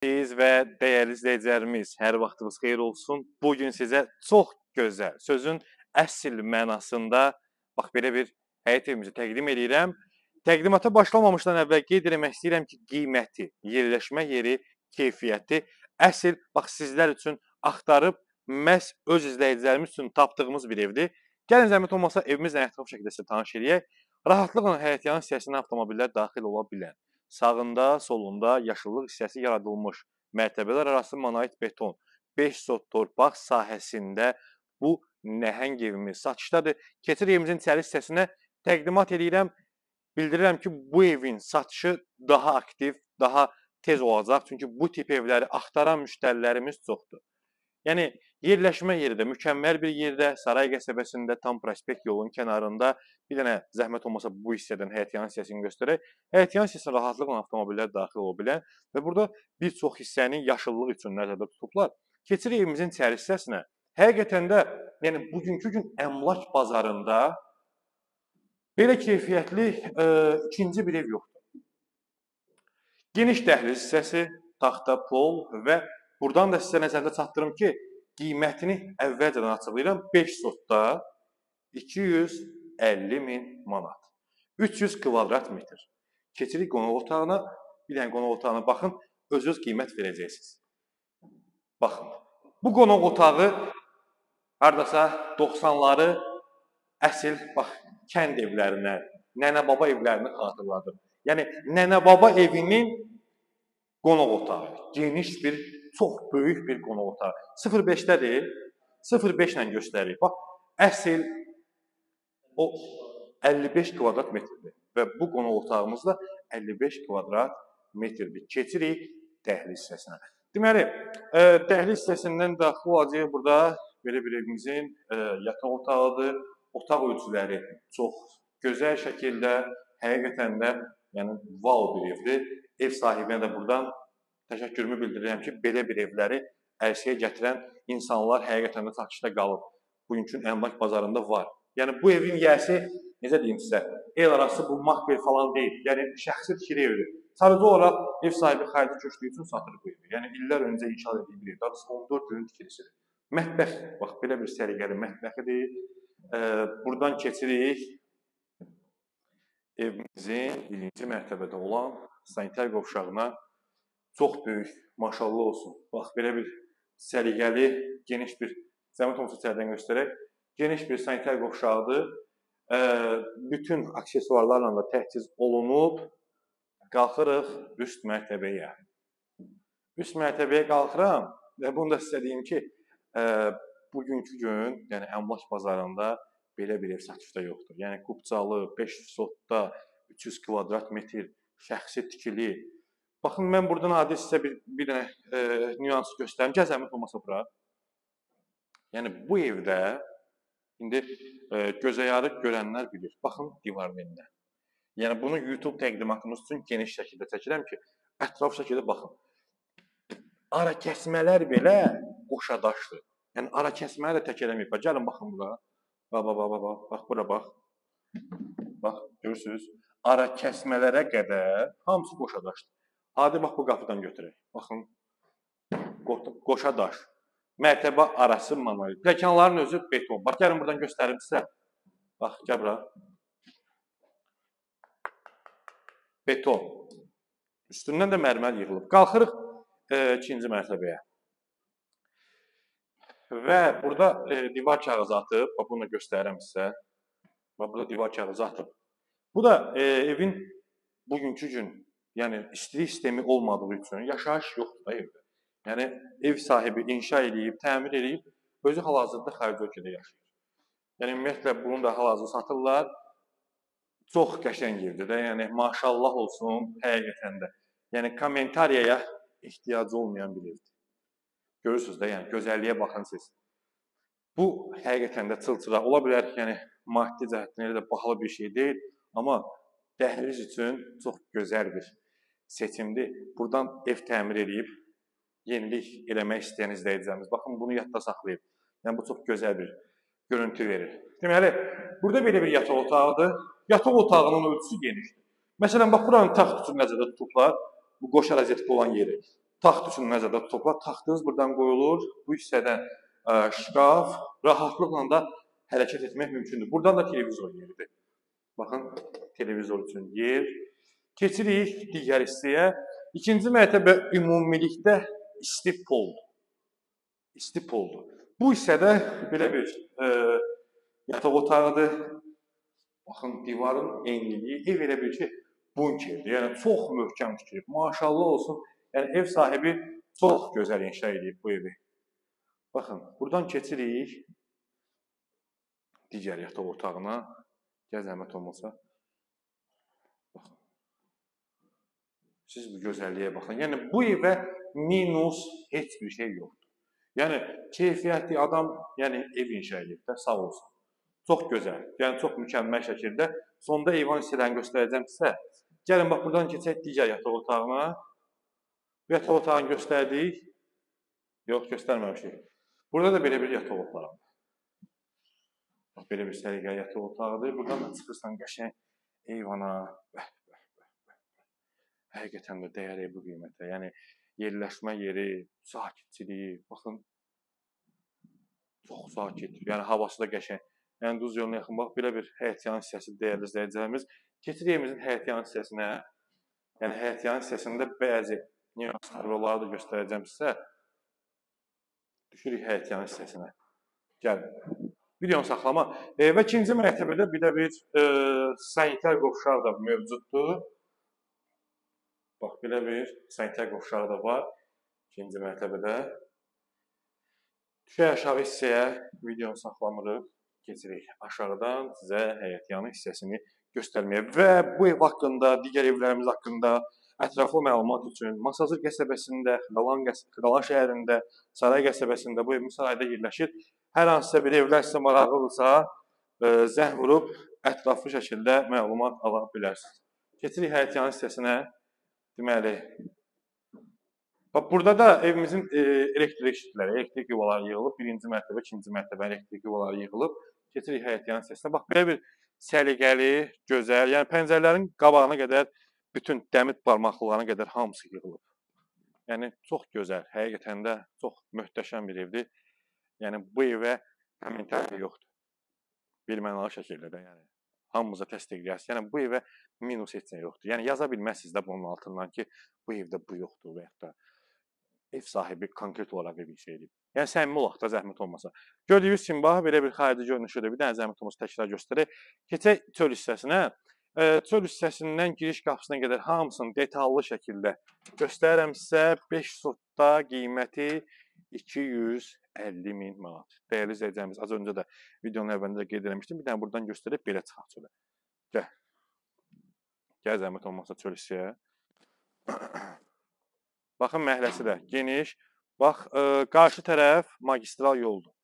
Siz və dəyərli izləyicilərimiz, hər vaxtınız xeyir olsun. Bugün sizə çox gözəl, sözün əsl mənasında bax belə bir həyət evimizi təqdim edirəm. Təqdimata başlamamışdan əvvəl qeyd etmək istəyirəm ki, qiyməti, yerləşmə yeri, keyfiyyəti əsl bax sizlər üçün axtarıb məhz öz izləyicilərimiz üçün tapdığımız bir evdir. Gəlin zəhmət olmasa evimizlə ətraf şəkildə sizə tanış eləyək. Rahatlıqla həyətyanı hissəsinə avtomobillər daxil ola bilər. Sağında, solunda yaşıllıq hissəsi yaradılmış mərtəbələr arası monolit beton, 5 sot torpaq sahəsində bu nəhəng evimiz satışdadır. Keçir evimizin içəri hissəsinə təqdimat edirəm. Bildirirəm ki, bu evin satışı daha aktiv, daha tez olacaq. Çünki bu tip evləri axtaran müştərilərimiz çoxdur. Yəni, yerləşmə yeri də mükəmməl bir yerdə, Saray qəsəbəsində, tam prospekt yolun kənarında. Bir dənə zəhmət olmasa bu hissədən həyətyanı hissəsini göstərək. Həyətyanı hissəsinə rahatlıqla avtomobillər daxil ola bilər və burada bir çox hissəni yaşıllıq üçün nəzərdə tutublar. Keçir evimizin içəri hissəsinə. Həqiqətən də, yəni bugünkü gün əmlak bazarında belə keyfiyyətli ikinci bir ev yoxdur. Geniş dəhliz hissəsi, taxta pol və buradan da sizə nəzərdə çatdırım ki, qiymətini əvvəlcədən açıqlayıram. 5 sotda 250.000 manat. 300 kvadrat metr. Keçirik qonaq otağına. Bir dənə qonaq otağına baxın, özünüz qiymət verəcəksiniz. Baxın, bu qonaq otağı haradasa 90'ları əsl bax, kənd evlərinə, nənə-baba evlərini xatırladır. Yəni, nənə-baba evinin qonaq otağı. Geniş bir, çox böyük bir qonaq otağı. 0.5-dədir. 0.5 ilə göstərir. Bax, əsl o 55 kvadrat metrdir. Və bu qonaq otağımızda 55 kvadrat metrdir. Keçirik dəhliz hissəsinə. Deməli, dəhliz hissəsindən daxil olacaq burada belə bir evimizin yataq otağıdır. Otaq ölçüləri çox gözəl şəkildə, həqiqətən də yəni, wow bir evdir. Ev sahibinə də buradan təşəkkürümü bildirirəm ki, belə bir evləri ərsəyə gətirən insanlar həqiqətən də satışda qalıb. Bugünkü əmlak bazarında var. Yəni, bu evin yiyəsi, necə deyim sizə, el arası bu makbel falan deyil. Yəni, şəxsi tikili evdir. Sadəcə olaraq ev sahibi xarici köçdüyü üçün satır bu evi. Yəni, illər öncə inşa edildiyi bir evdir. Adası 14 ilin tikilisidir. Mətbəx, bax, belə bir səliqəli mətbəxidir. Buradan keçirik evimizin birinci mərtəbədə olan sanitar qovşağına. Çox böyük, maşallah olsun. Bax, belə bir səliqəli, geniş bir, zəhmət olmasa içərdən göstərək, geniş bir sanitar qovşağıdır. Bütün aksesuarlarla da təchiz olunub. Qalxırıq üst mərtəbəyə. Üst mərtəbəyə qalxıram və bunu da sizə deyim ki, bugünkü gün, yəni əmlak bazarında belə bir ev satışda yoxdur. Yəni, Qubcalı, 5 sotda, 300 kvadrat metr, şəxsi tikili. Baxın, mən buradan adi sizə bir dənə nüansı göstərim. Gəl zəhmət olmasa bura. Yəni, bu evdə indi gözəyarı görənlər bilir. Baxın, divarın elinə. Yəni, bunu YouTube təqdimatımız üçün geniş şəkildə çəkirəm ki, ətraf şəkildə baxın. Ara kəsmələr belə qoşadaşdır. Yəni, ara kəsmələri də tək eləməyib. Gəlin, baxın bura. Bax, bura bax. Bax, görürsünüz. Ara kəsmələrə qədər hamısı qoşadaşdır. Adi, bax, bu qapıdan götürək. Baxın, qoşadaş. Mərtəbə arası monolit. Pləkanların özü beton. Bax, gəlin, buradan göstərim sizə. Bax, gəl bura. Beton. Üstündən də mərmər yığılıb. Qalxırıq ikinci mərtəbəyə. Və burada divar kağızı atıb, bunu da göstərirəm sizə. Burada divar kağızı atıb. Bu da evin bugünkü gün, yəni istilik sistemi olmadığı üçün yaşayış yoxdur da evdə. Yəni ev sahibi inşa edib, təmir edib, özü hal-hazırda xarici ölkədə yaşayır. Yəni ümumiyyətlə bunu da hal-hazırda satırlar. Çox qəşəng evdir də, yəni maşallah olsun həqiqətən də. Yəni kommentariyaya ehtiyacı olmayan bir evdir. Görürsünüz də, yəni gözəlliyə baxın siz. Bu həqiqətən də çılçıraq ola bilər, yəni maddi cəhətdən elə də bahalı bir şey deyil, amma dəhliz üçün çox gözəl bir seçimdir. Buradan ev təmir edib, yenilik eləmək istəyən izləyicilərimiz, baxın bunu yadda saxlayıb. Yəni bu çox gözəl bir görüntü verir. Deməli, burada belə bir yataq otağıdır. Yataq otağının ölçüsü genişdir. Məsələn, bax buranın taxt üçün nəzərdə tutublar, bu qoşa rozetka olan yeri. taxt üçün nəzərdə tutulub. Taxtınız buradan qoyulur. Bu hissədən şkaf, rahatlıqla da hərəkət etmək mümkündür. Buradan da televizor yeridir. Baxın, televizor üçün yer. Keçirik digər hissəyə. İkinci mərtəbə ümumilikdə isti poldur. İsti poldur. Bu hissədə belə bir yataq otağıdır. Baxın, divarın enliliyi ev elə bir ki, bunkerdir. Yəni, çox möhkəm tikilib. Maşallah olsun. Yəni, ev sahibi çox gözəl inşa edib bu evi. Baxın, buradan keçirik digər yataq otağına. Gəl zəhmət olmasa. Baxın. Siz bu gözəlliyə baxın. Yəni, bu evə minus heç bir şey yoxdur. Yəni, keyfiyyətli adam ev inşa edib də, sağ olsun. Çox gözəl, yəni çox mükəmməl şəkildə. Sonda eyvan hissələrini göstərəcəm sizə. Gəlin, bax, buradan keçək digər yataq otağına. Bu yataq otağını göstərdik. Yox, göstərməmişik. Burada da belə bir yataq otağı. Bax, belə bir səliqəli yataq otağıdır. Buradan da çıxırsan qəşəng eyvana. Həqiqətən də dəyər bu qiymətə. Yəni, yerləşmə yeri, sakitçiliyi, baxın, çox sakit. Yəni, havası da qəşəng. Yəni, Duz yoluna yaxın, bax, belə bir həyətyanı hissəsi dəyərli izləyicilərimiz. Keçirik evimizin həyətyanı hissəsinə. Yəni, həyətyanı hissəsində bəzi nüanslar və onları da göstərəcəm sizə. Düşürük həyətyanı hissəsinə. Gəlin. Videonu saxlama. Və ikinci mərtəbədə bir də bir sanitar qovşaq da mövcuddur. Bax, belə bir sanitar qovşağı da var ikinci mərtəbədə. Düşək aşağı hissəyə, videonu saxlamırıq, keçirik aşağıdan sizə həyətyanı hissəsini göstərməyə və bu ev haqqında, digər evlərimiz haqqında ətraflı məlumat üçün Masazır qəsəbəsində, Xıdalan şəhərində, Saray qəsəbəsində, bu evimiz sarayda yerləşir. Hər hansısa bir evlər sizə maraqlıdırsa, zəng vurub ətraflı şəkildə məlumat ala bilərsiniz. Keçirik həyətyanı hissəsinə. Deməli, burada da evimizin elektrik şitləri, elektrik yuvaları yığılıb. Birinci mərtəbə, ikinci mərtəbə elektrik yuvaları yığılıb. Keçirik həyətyanı hissəsinə. Bax, belə bir səliqəli, gözəl, yəni pəncərələrin qabağına qədər, bütün dəmir barmaqlıqlarına qədər hamısı yığılıb. Yəni, çox gözəl, həqiqətən də çox möhtəşəm bir evdir. Yəni, bu evə kommentariya yoxdur. Bilmənalı şəkildə də, yəni. Hamımıza təsdiqləyərsiniz. Yəni, bu evə minus heç nə yoxdur. Yəni, yaza bilməzsiniz də bunun altından ki, bu evdə bu yoxdur və yaxud da ev sahibi konkret olaraq ev inşa edib. Yəni, səmimi olaq da zəhmət olmasa. Gördüyünüz kimi, bax, belə bir xarici görünüşüdür. Bir dənə zəhmət olmasa təkrar göstərək. Keçək çöl hissəsinə. Çöl hissəsindən giriş qapısına qədər hamısını detallı şəkildə göstərirəm sizə. 5 sotda qiyməti 250.000 manat. Dəyərli izləyəcəyimiz, az öncə də videonun əvvəlində də qeyd eləmişdim. Bir dənə buradan göstərib belə çıxaq çölə. Gəl. Gəl zəhmət olmasa çöl hissəyə. Baxın, məhəlləsi də geniş. Bax, qarşı tərəf magistral yoldur.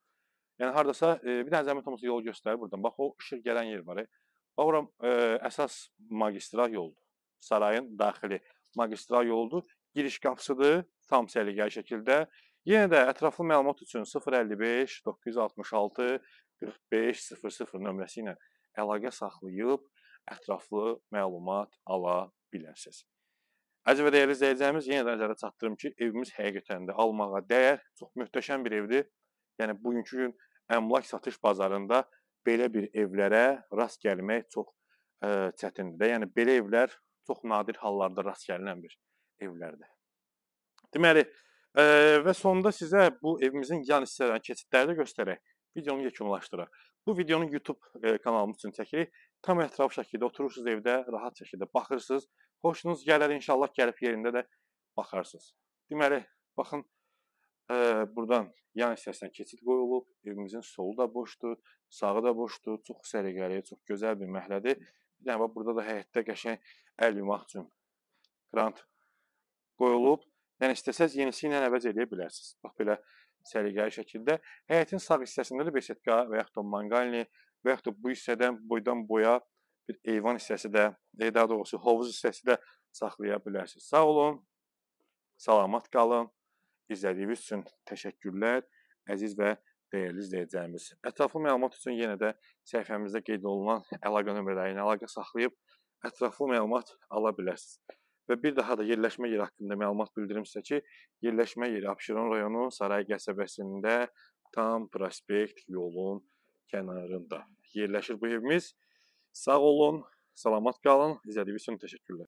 Yəni, haradasa bir dənə zəhmət olmasa yol göstərir buradan. Bax, o işıq gələn yer var. Bax, oram əsas magistral yoldur. Sarayın daxili magistral yoldur. Giriş qapısıdır, tam səliqəli şəkildə. Yenə də ətraflı məlumat üçün 055 966 45 00 nömrəsi ilə əlaqə saxlayıb ətraflı məlumat ala bilərsiniz. Əziz və dəyərli izləyəcəyimiz, yenə də nəzərə çatdırım ki, evimiz həqiqətən də almağa dəyər, çox möhtəşəm bir evdir. Yəni, bugünkü gün əmlak satış bazarında belə bir evlərə rast gəlmək çox çətindir. Yəni, belə evlər çox nadir hallarda rast gəlinən bir evlərdir. Deməli, və sonunda sizə bu evimizin yan hissələrini, keçidləri də göstərək, videonu yekunlaşdıraq. Bu videonu YouTube kanalımız üçün çəkirik. Tam ətraflı şəkildə oturursunuz evdə, rahat şəkildə baxırsınız. Xoşunuz gələr, inşallah gəlib yerində də baxarsınız. Deməli, baxın, buradan yan hissəsindən keçid qoyulub. Evimizin solu da boşdur, sağı da boşdur. Çox səliqəli, çox gözəl bir məhəllədir. Bir dənə, burada da həyətdə qəşəng əl yumaq üçün krant qoyulub. Yəni, istəsəz yenisi ilə əvəz edə bilərsiniz. Bax, belə səliqəli şəkildə. Həyətin sağ hissəsində də besetka və yaxud da manqalni və yaxud da bu hissədən boydan boya bir eyvan hissəsi də, daha doğrusu hovuz hissəsi də saxlaya bilərsiniz. Sağ olun, salamat qalın. İzlədiyiniz üçün təşəkkürlər, əziz və dəyərli izləyəcəyimiz. Ətraflı məlumat üçün yenə də səhifəmizdə qeyd olunan əlaqə nömrələri ilə əlaqə saxlayıb ətraflı məlumat ala bilərsiniz. Və bir daha da yerləşmə yeri haqqında məlumat bildirim sizə ki, yerləşmə yeri Abşeron rayonu Saray qəsəbəsində tam prospekt yolun kənarında yerləşir bu evimiz. Sağ olun, salamat qalın. İzlədiyiniz üçün təşəkkürlər.